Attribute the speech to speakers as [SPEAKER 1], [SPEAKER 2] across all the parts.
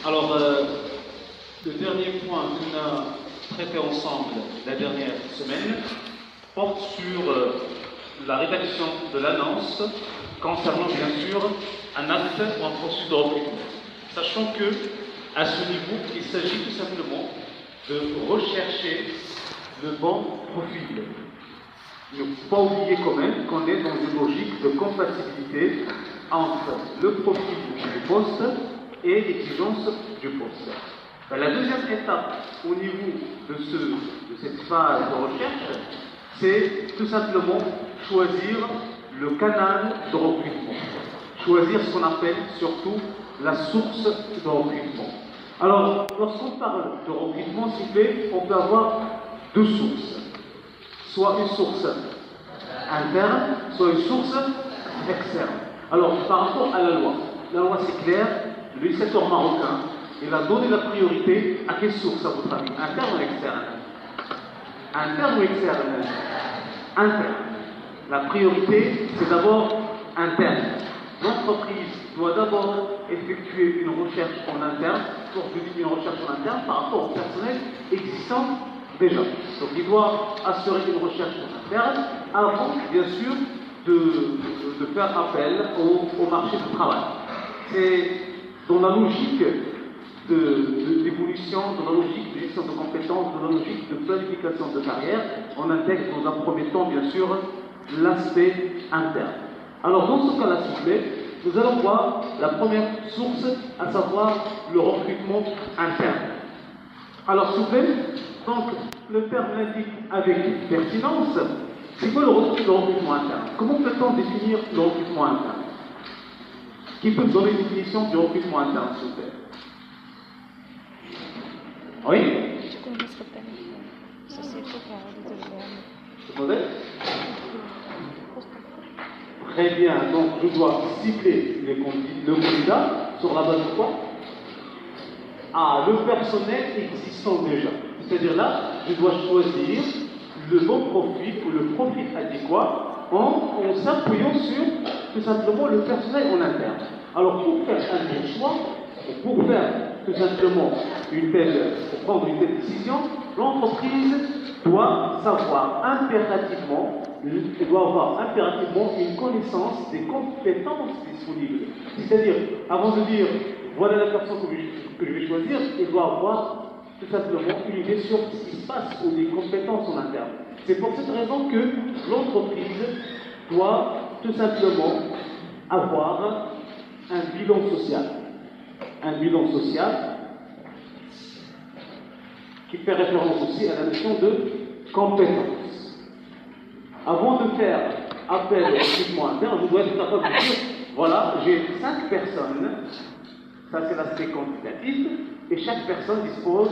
[SPEAKER 1] Alors, le dernier point qu'on a traité ensemble la dernière semaine porte sur la rédaction de l'annonce concernant bien sûr un acte ou un processus de recrutement. Sachant que, à ce niveau, il s'agit tout simplement de rechercher le bon profil. Il ne faut pas oublier quand même qu'on est dans une logique de compatibilité entre le profil du poste et l'exigence du poste. La deuxième étape au niveau de cette phase de recherche, c'est tout simplement choisir le canal de recrutement. Choisir ce qu'on appelle surtout la source de recrutement. Alors, lorsqu'on parle de recrutement ciblé, on peut avoir deux sources. Soit une source interne, soit une source externe. Alors, par rapport à la loi c'est clair, le législateur marocain, il a donné la priorité à quelle source, à votre avis? Interne ou externe? Interne ou externe? Interne. La priorité, c'est d'abord interne. L'entreprise doit d'abord effectuer une recherche en interne, une recherche en interne par rapport au personnel existant déjà. Donc il doit assurer une recherche en interne avant, bien sûr, de faire appel au marché du travail. C'est dans la logique d'évolution, dans la logique de gestion de compétences, dans la logique de planification de carrière, on intègre dans un premier temps, bien sûr, l'aspect interne. Alors, dans ce cas-là, s'il vous plaît, nous allons voir la première source, à savoir le recrutement interne. Alors, s'il vous plaît, donc, le terme l'indique avec pertinence, c'est quoi le recrutement interne? Comment peut-on définir le recrutement interne? Qui peut me donner une définition du recrutement interne, s'il vous plaît? Oui? Très bien, donc je dois cibler le candidat sur la base de quoi? Le personnel existant déjà. C'est-à-dire là, je dois choisir le bon profil ou le profil adéquat en s'appuyant sur tout simplement le personnel en interne. Alors pour faire un tel choix, pour faire tout simplement pour prendre une telle décision, l'entreprise doit savoir impérativement, avoir impérativement une connaissance des compétences disponibles. C'est-à-dire, avant de dire voilà la personne que je vais choisir, il doit avoir tout simplement une idée sur ce qui se passe ou des compétences en interne. C'est pour cette raison que l'entreprise doit tout simplement avoir un bilan social. Un bilan social qui fait référence aussi à la notion de compétence. Avant de faire appel au recrutement interne, vous devez être capable de dire voilà, j'ai 5 personnes, ça c'est l'aspect quantitatif, et chaque personne dispose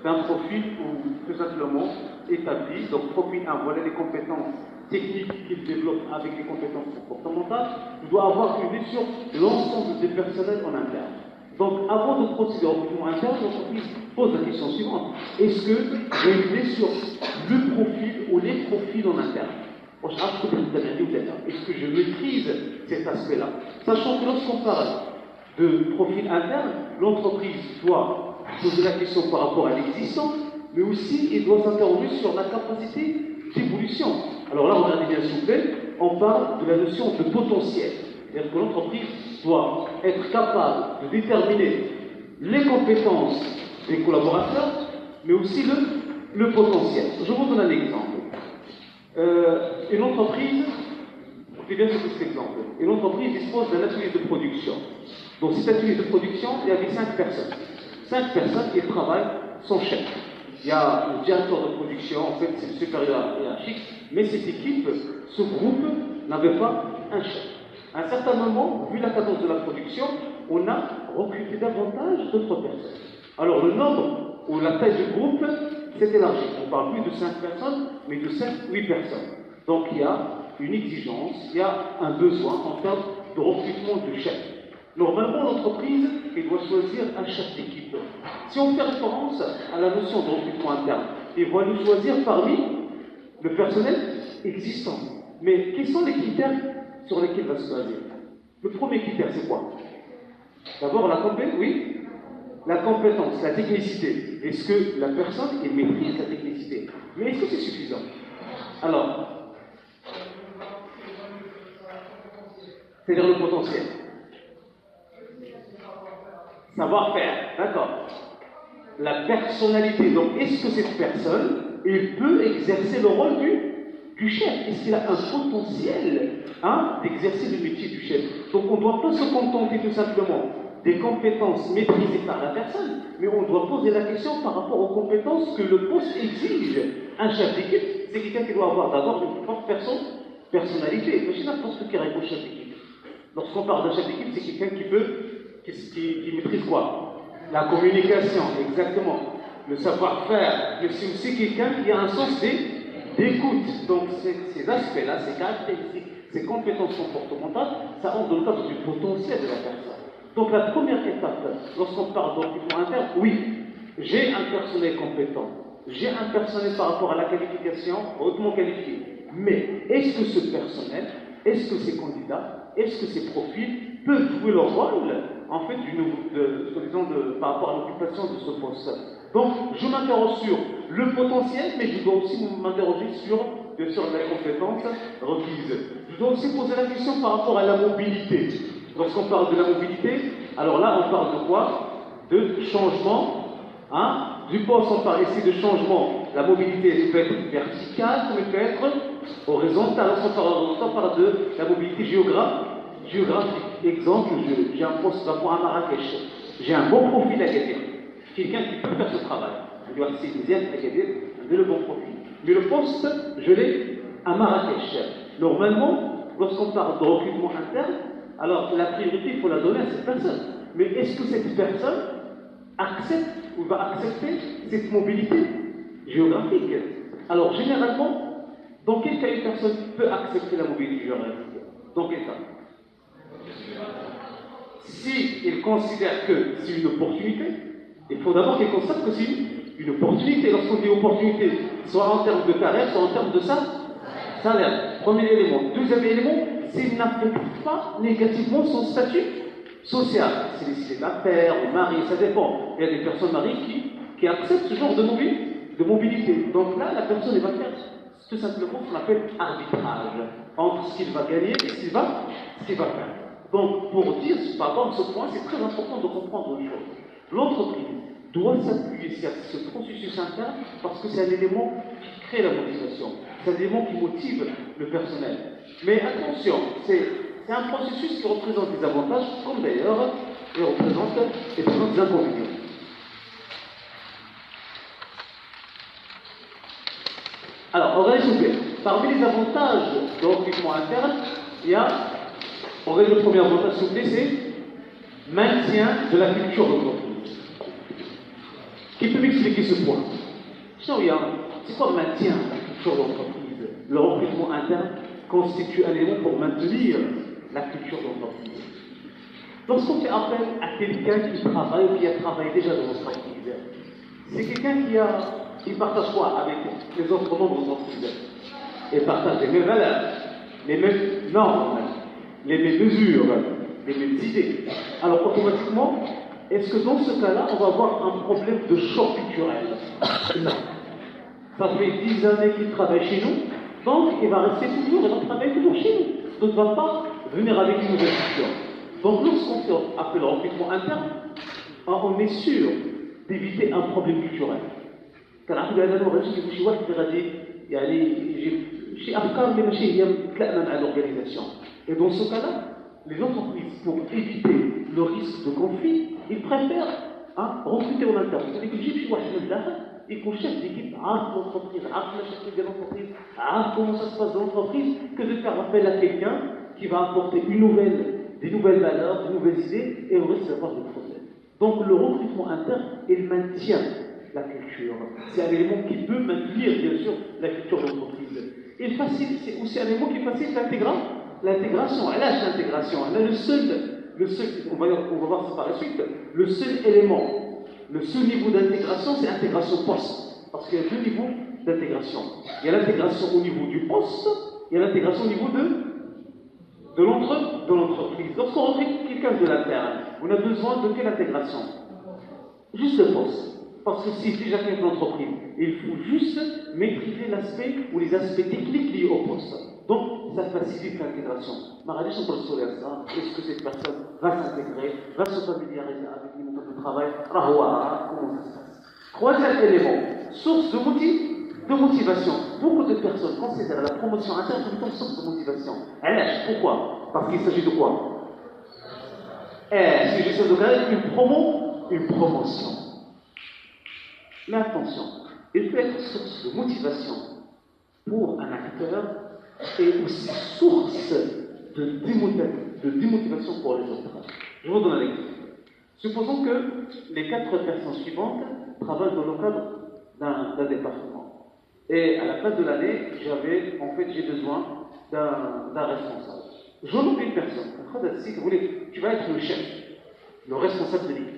[SPEAKER 1] d'un profil ou tout simplement établi. Donc, profil 1, voilà les compétences techniques qu'il développe avec les compétences comportementales. Je dois avoir une idée sur l'ensemble des personnels en interne. Donc, avant de procéder au recrutement interne, l'entreprise pose la question suivante. Est-ce que j'ai une idée sur le profil ou les profils en interne? Est-ce que je maîtrise cet aspect-là? Sachant que lorsqu'on parle de profil interne, l'entreprise doit poser la question par rapport à l'existant, mais aussi il doit s'interroger sur la capacité d'évolution. Alors là, regardez bien s'il vous plaît, on parle de la notion de potentiel. C'est-à-dire que l'entreprise doit être capable de déterminer les compétences des collaborateurs, mais aussi le potentiel. Je vous donne un exemple. Une entreprise, écoutez bien cet exemple, une entreprise dispose d'un atelier de production. Dans cet atelier de production, il y avait 5 personnes. 5 personnes qui travaillent sans chef. Il y a le directeur de production, en fait, c'est le supérieur hiérarchique, mais cette équipe, ce groupe, n'avait pas un chef. À un certain moment, vu la cadence de la production, on a recruté davantage d'autres personnes. Alors le nombre ou la taille du groupe s'est élargi. On ne parle plus de 5 personnes, mais de 7-8 personnes. Donc il y a une exigence, il y a un besoin en termes de recrutement de chef. Normalement, l'entreprise doit choisir un chef d'équipe. Si on fait référence à la notion de recrutement interne, il va nous choisir parmi le personnel existant. Mais quels sont les critères sur lesquels il va se baser? Le premier critère, c'est quoi? D'abord, la compétence, oui.
[SPEAKER 2] la compétence, la technicité. Est-ce que la personne elle maîtrise la technicité? Mais est-ce que c'est suffisant? Alors, c'est-à-dire le potentiel. Savoir-faire, d'accord. La personnalité, donc est-ce que cette personne, elle peut exercer le rôle du chef? Est-ce qu'il a un potentiel d'exercer le métier du chef? Donc on ne doit pas se contenter tout simplement des compétences maîtrisées par la personne, mais on doit poser la question par rapport aux compétences que le poste exige. Un chef d'équipe, c'est quelqu'un qui doit avoir d'abord une forte personnalité. Imagine n'importe qui répond chef d'équipe. Lorsqu'on parle d'un chef d'équipe, c'est quelqu'un qui maîtrise quoi? La communication, exactement. Le savoir-faire, mais c'est aussi quelqu'un qui a un sens d'écoute. Donc ces aspects-là, ces caractéristiques, ces compétences comportementales, ça entre dans le cadre du potentiel de la personne. Donc la première étape, lorsqu'on parle de recrutement interne, oui, j'ai un personnel compétent, j'ai un personnel par rapport à la qualification hautement qualifié. Mais est-ce que ce personnel, est-ce que ces candidats, est-ce que ces profils peuvent jouer leur rôle en fait par rapport à l'occupation de ce poste? Donc je m'interroge sur le potentiel, mais je dois aussi m'interroger sur bien sûr la compétence requise. Je dois aussi poser la question par rapport à la mobilité. Lorsqu'on parle de la mobilité, alors là on parle de quoi? De changement du poste. On parle ici de changement. La mobilité elle peut être verticale comme elle peut être horizontale. Lorsqu'on parle horizontale, on parle de la mobilité géographique. Exemple, j'ai un poste d'emploi à Marrakech. J'ai un bon profil à Gadir. Quelqu'un qui peut faire ce travail. On doit essayer à Gadir, j'ai le bon profil. Mais le poste, je l'ai à Marrakech. Normalement, lorsqu'on parle de recrutement interne, alors la priorité, il faut la donner à cette personne. Mais est-ce que cette personne accepte ou va accepter cette mobilité géographique? Alors généralement, dans quel cas une personne peut accepter la mobilité géographique? Dans quel cas? Si il considère que c'est une opportunité, il faut d'abord qu'il constate que c'est une opportunité. Lorsqu'on dit opportunité, soit en termes de carrière, soit en termes de salaire. Premier élément. Deuxième élément, s'il n'affecte pas négativement son statut social. S'il est célibataire ou marié, ça dépend. Il y a des personnes mariées qui acceptent ce genre de mobilité. Donc là, la personne elle va faire tout simplement ce qu'on appelle arbitrage entre ce qu'il va gagner et ce qu'il va faire. Donc, pour dire par rapport à ce point, c'est très important de comprendre une chose. L'entreprise doit s'appuyer sur ce processus interne parce que c'est un élément qui crée la motivation. C'est un élément qui motive le personnel. Mais attention, c'est un processus qui représente des avantages, comme d'ailleurs, il représente des inconvénients. Alors, regardez s'il vous plaît. Parmi les avantages de recrutement interne, il y a, regardez le premier avantage s'il vous plaît, c'est maintien de la culture d'entreprise. Qui peut m'expliquer ce point? Sinon, c'est quoi maintien de la culture d'entreprise? Le recrutement interne constitue un élément pour maintenir la culture d'entreprise. Lorsqu'on fait appel à quelqu'un qui travaille ou qui a travaillé déjà dans l'entreprise, c'est quelqu'un qui partage quoi avec les autres membres de l'entreprise? Il partage les mêmes valeurs, les mêmes normes, les mêmes mesures, les mêmes idées. Alors automatiquement, est-ce que dans ce cas-là, on va avoir un problème de choc culturel? Non. Ça fait 10 années qu'il travaille chez nous, donc il va rester toujours, il va travailler toujours chez nous. Donc il ne va pas venir avec une nouvelle culture. Donc lorsqu'on fait appel au recrutement interne, on est sûr d'éviter un problème culturel. Car après, chez Afkar, mais chez Yam, à l'organisation. Et dans ce cas-là, les entreprises, pour éviter le risque de conflit, ils préfèrent recruter en interne. C'est-à-dire que il faut chef d'équipe, l'entreprise, la chef de l'entreprise, comment ça se passe dans l'entreprise, que de faire appel à quelqu'un qui va apporter des nouvelles valeurs, des nouvelles idées, et on risque d'avoir des problèmes. Donc le recrutement interne, il maintient la culture. C'est un élément qui peut maintenir, bien sûr, la culture d'entreprise. C'est aussi un élément qui facilite l'intégration. Elle a l'intégration. Elle a le seul, on va voir ça par la suite, le seul élément, le seul niveau d'intégration, c'est l'intégration poste. Parce qu'il y a deux niveaux d'intégration. Il y a l'intégration au niveau du poste, il y a l'intégration au niveau de l'entreprise. Lorsqu'on recrute quelqu'un de l'interne, on a besoin de quelle intégration? juste le poste. Parce que si déjà fait une entreprise, il faut juste maîtriser l'aspect ou les aspects techniques liés au poste. Donc, ça facilite l'intégration. Maradis, on peut le soleil à ça. Est-ce que cette personne va s'intégrer, va se familiariser avec les méthodes de travail? Rahwa, comment ça se passe? Troisième élément, source de motivation. Beaucoup de personnes considèrent la promotion interne comme une source de motivation. Pourquoi? Parce qu'il s'agit de quoi? Si je sais de créer une promotion. Mais attention, il peut être source de motivation pour un acteur et aussi source de démotivation pour les autres. Je vous donne un exemple. Supposons que les 4 personnes suivantes travaillent dans le cadre d'un département. Et à la fin de l'année, j'ai besoin d'un responsable. Je nomme une personne. Tu vas être le chef, le responsable de l'équipe.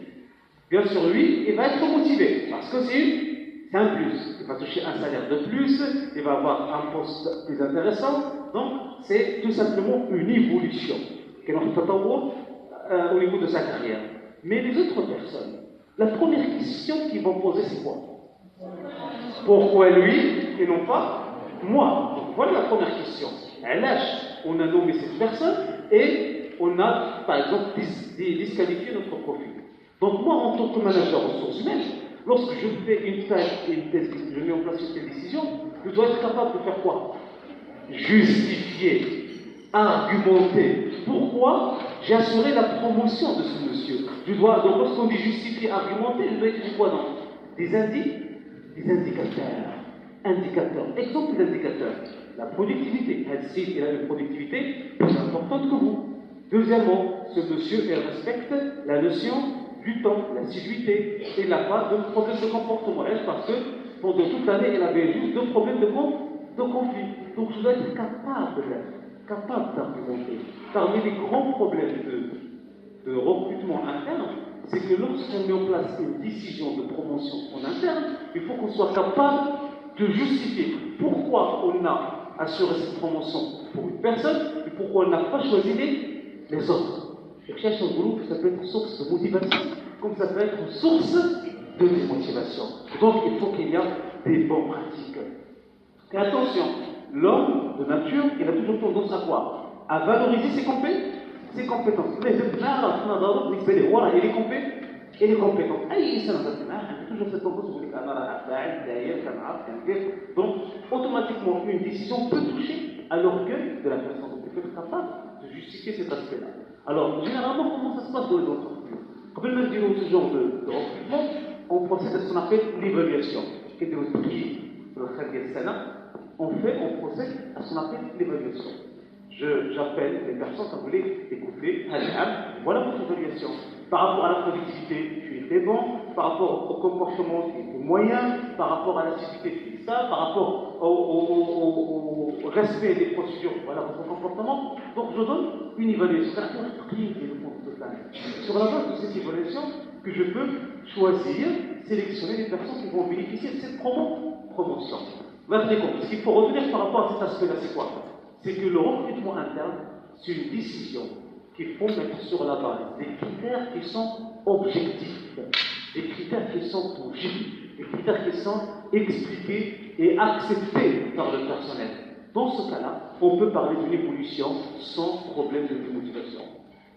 [SPEAKER 2] Bien sûr, lui, il va être motivé, parce que c'est un plus. Il va toucher un salaire de plus, il va avoir un poste plus intéressant. Donc, c'est tout simplement une évolution au niveau de sa carrière. Mais les autres personnes, la première question qu'ils vont poser, c'est quoi? Pourquoi lui et non pas moi? Donc, voilà la première question. On a nommé cette personne et on a, par exemple, disqualifié notre profil. Donc moi, en tant que manager ressources humaines, lorsque je fais une tâche et je mets en place une telle décision, je dois être capable de faire quoi? Justifier, argumenter. Pourquoi j'ai assuré la promotion de ce monsieur? Donc lorsqu'on dit justifier, argumenter, je dois écrire quoi dans des indicateurs. Exemple d'indicateurs. La productivité. Il a une productivité plus importante que vous. Deuxièmement, ce monsieur, il respecte la notion du temps, l'assiduité, et il n'a pas de problème de comportement. Parce que pendant toute l'année, il avait juste 2 problèmes de conflit. Donc je dois être capable d'argumenter. Parmi les grands problèmes de recrutement interne, c'est que lorsqu'on met en place une décision de promotion en interne, il faut qu'on soit capable de justifier pourquoi on a assuré cette promotion pour une personne et pourquoi on n'a pas choisi les autres. Et cherche un groupe, ça peut être source de motivation, comme ça peut être source de démotivation. Donc il faut qu'il y ait des bonnes pratiques. Et attention, l'homme de nature, il a toujours tendance à quoi? À valoriser ses compétences. Il est compétent. Toujours cette tendance, donc, automatiquement, une décision peut toucher à l'orgueil de la personne. Donc, il faut être capable de justifier cet aspect-là. Alors, généralement, comment ça se passe dans les entreprises? Quand on dit ce genre de recrutement, on procède à ce qu'on appelle l'évaluation. On procède à ce qu'on appelle l'évaluation. J'appelle les personnes, quand vous voulez écouter, voilà votre évaluation. Par rapport à la productivité, tu étais bon. Par rapport au comportement, tu étais moyen. Par rapport à l'assiduité, tu étais ça. Par rapport au respect des procédures, voilà votre comportement. Donc je donne une évaluation. Sur la base de cette évaluation, que je peux choisir, sélectionner les personnes qui vont bénéficier de cette promotion. Maintenant, ce qu'il faut retenir par rapport à cet aspect-là, c'est quoi? C'est que le recrutement interne, c'est une décision qu'il faut mettre sur la base des critères qui sont objectifs, des critères qui sont tangibles, des critères qui sont expliqués et acceptés par le personnel. Dans ce cas-là, on peut parler d'une évolution sans problème de démotivation.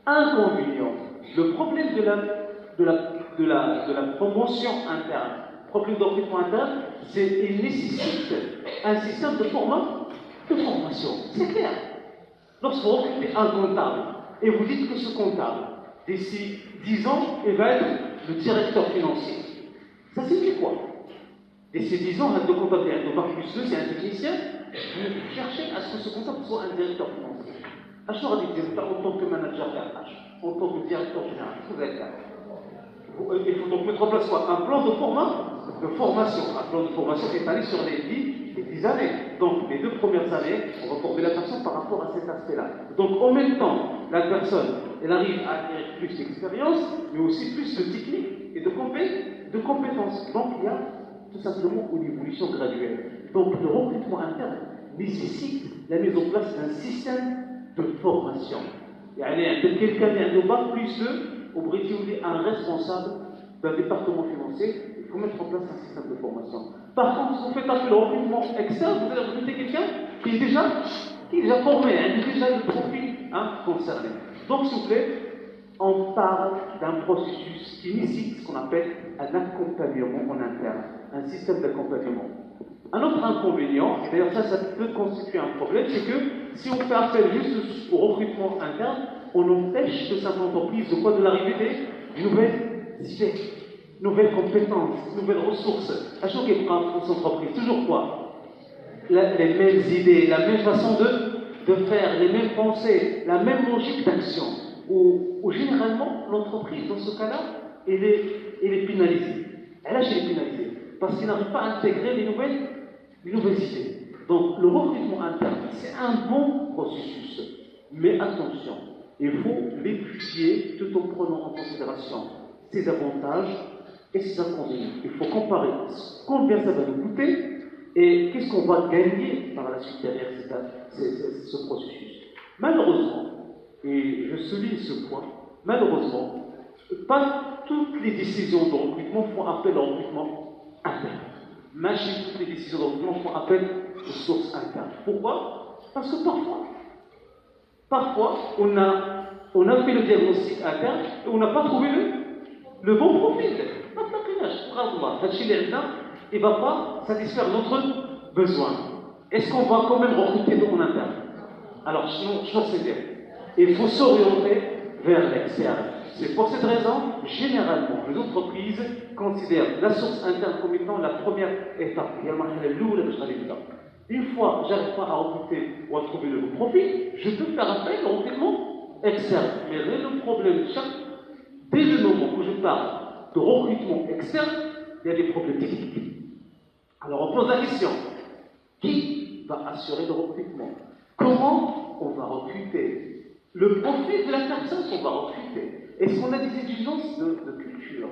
[SPEAKER 2] Inconvénient, le problème de la promotion interne, problème de recrutement interne, c'est qu'il nécessite un système de formation. C'est clair. Lorsque vous recrutez un comptable et vous dites que ce comptable, d'ici 10 ans, il va être le directeur financier, ça signifie quoi? D'ici 10 ans, un comptable directeur, donc plus 2, c'est un technicien, vous cherchez à ce que ce comptable soit un directeur financier. Achora dit en tant que manager RH, en tant que directeur général, vous allez faire. Il faut donc mettre en place quoi? Un plan de formation. Un plan de formation qui est allé sur les 10 années. Donc, les 2 premières années, on va former la personne par rapport à cet aspect-là. Donc, en même temps, la personne, elle arrive à acquérir plus d'expérience, mais aussi plus de technique et de compétences. Donc, il y a tout simplement une évolution graduelle. Donc, le recrutement interne nécessite la mise en place d'un système de formation. Il y a quelqu'un qui a un bac plus 2, au Brésil, un responsable d'un département financier, il faut mettre en place un système de formation. Par contre, si vous faites appel au recrutement externe, vous allez recruter quelqu'un qui est déjà formé, qui a déjà le profil concerné. Donc, s'il vous plaît, on parle d'un processus qui nécessite ce qu'on appelle un accompagnement en interne, un système d'accompagnement. Un autre inconvénient, et d'ailleurs ça peut constituer un problème, c'est que si on fait appel juste au recrutement interne, on empêche de cette entreprise de l'arrivée des nouvelles idées, nouvelles compétences, nouvelles ressources. À chaque entreprise, toujours quoi? Les mêmes idées, la même façon de faire, les mêmes pensées, la même logique d'action. Où généralement, l'entreprise, dans ce cas-là, elle est pénalisée. Elle est pénalisée. Parce qu'elle n'arrive pas à intégrer les nouvelles idées. Donc, le recrutement interne, c'est un bon processus. Mais attention, il faut l'étudier tout en prenant en considération ses avantages et ses inconvénients. Il faut comparer combien ça va nous coûter et qu'est-ce qu'on va gagner par la suite derrière ce processus. Malheureusement, et je souligne ce point, malheureusement, pas toutes les décisions de recrutement font appel au recrutement interne. Mais chez toutes les décisions de recrutement font appel aux sources internes. Pourquoi? Parce que parfois on a fait le diagnostic interne et on n'a pas trouvé le bon profil. Il ne va pas satisfaire notre besoin. Est-ce qu'on va quand même recruter en interne? Alors, je bien. Il faut s'orienter vers l'externe. C'est pour cette raison, généralement, les entreprises considèrent la source interne comme étant la première étape. Une fois que je n'arrive pas à recruter ou à trouver le bon profil, je peux faire appel au recrutement externe. Mais le problème, dès le moment où je parle de recrutement externe, il y a des problèmes techniques. Alors on pose la question, qui va assurer le recrutement? Comment on va recruter? Le profil de la personne qu'on va recruter? Est-ce qu'on a des exigences de culture?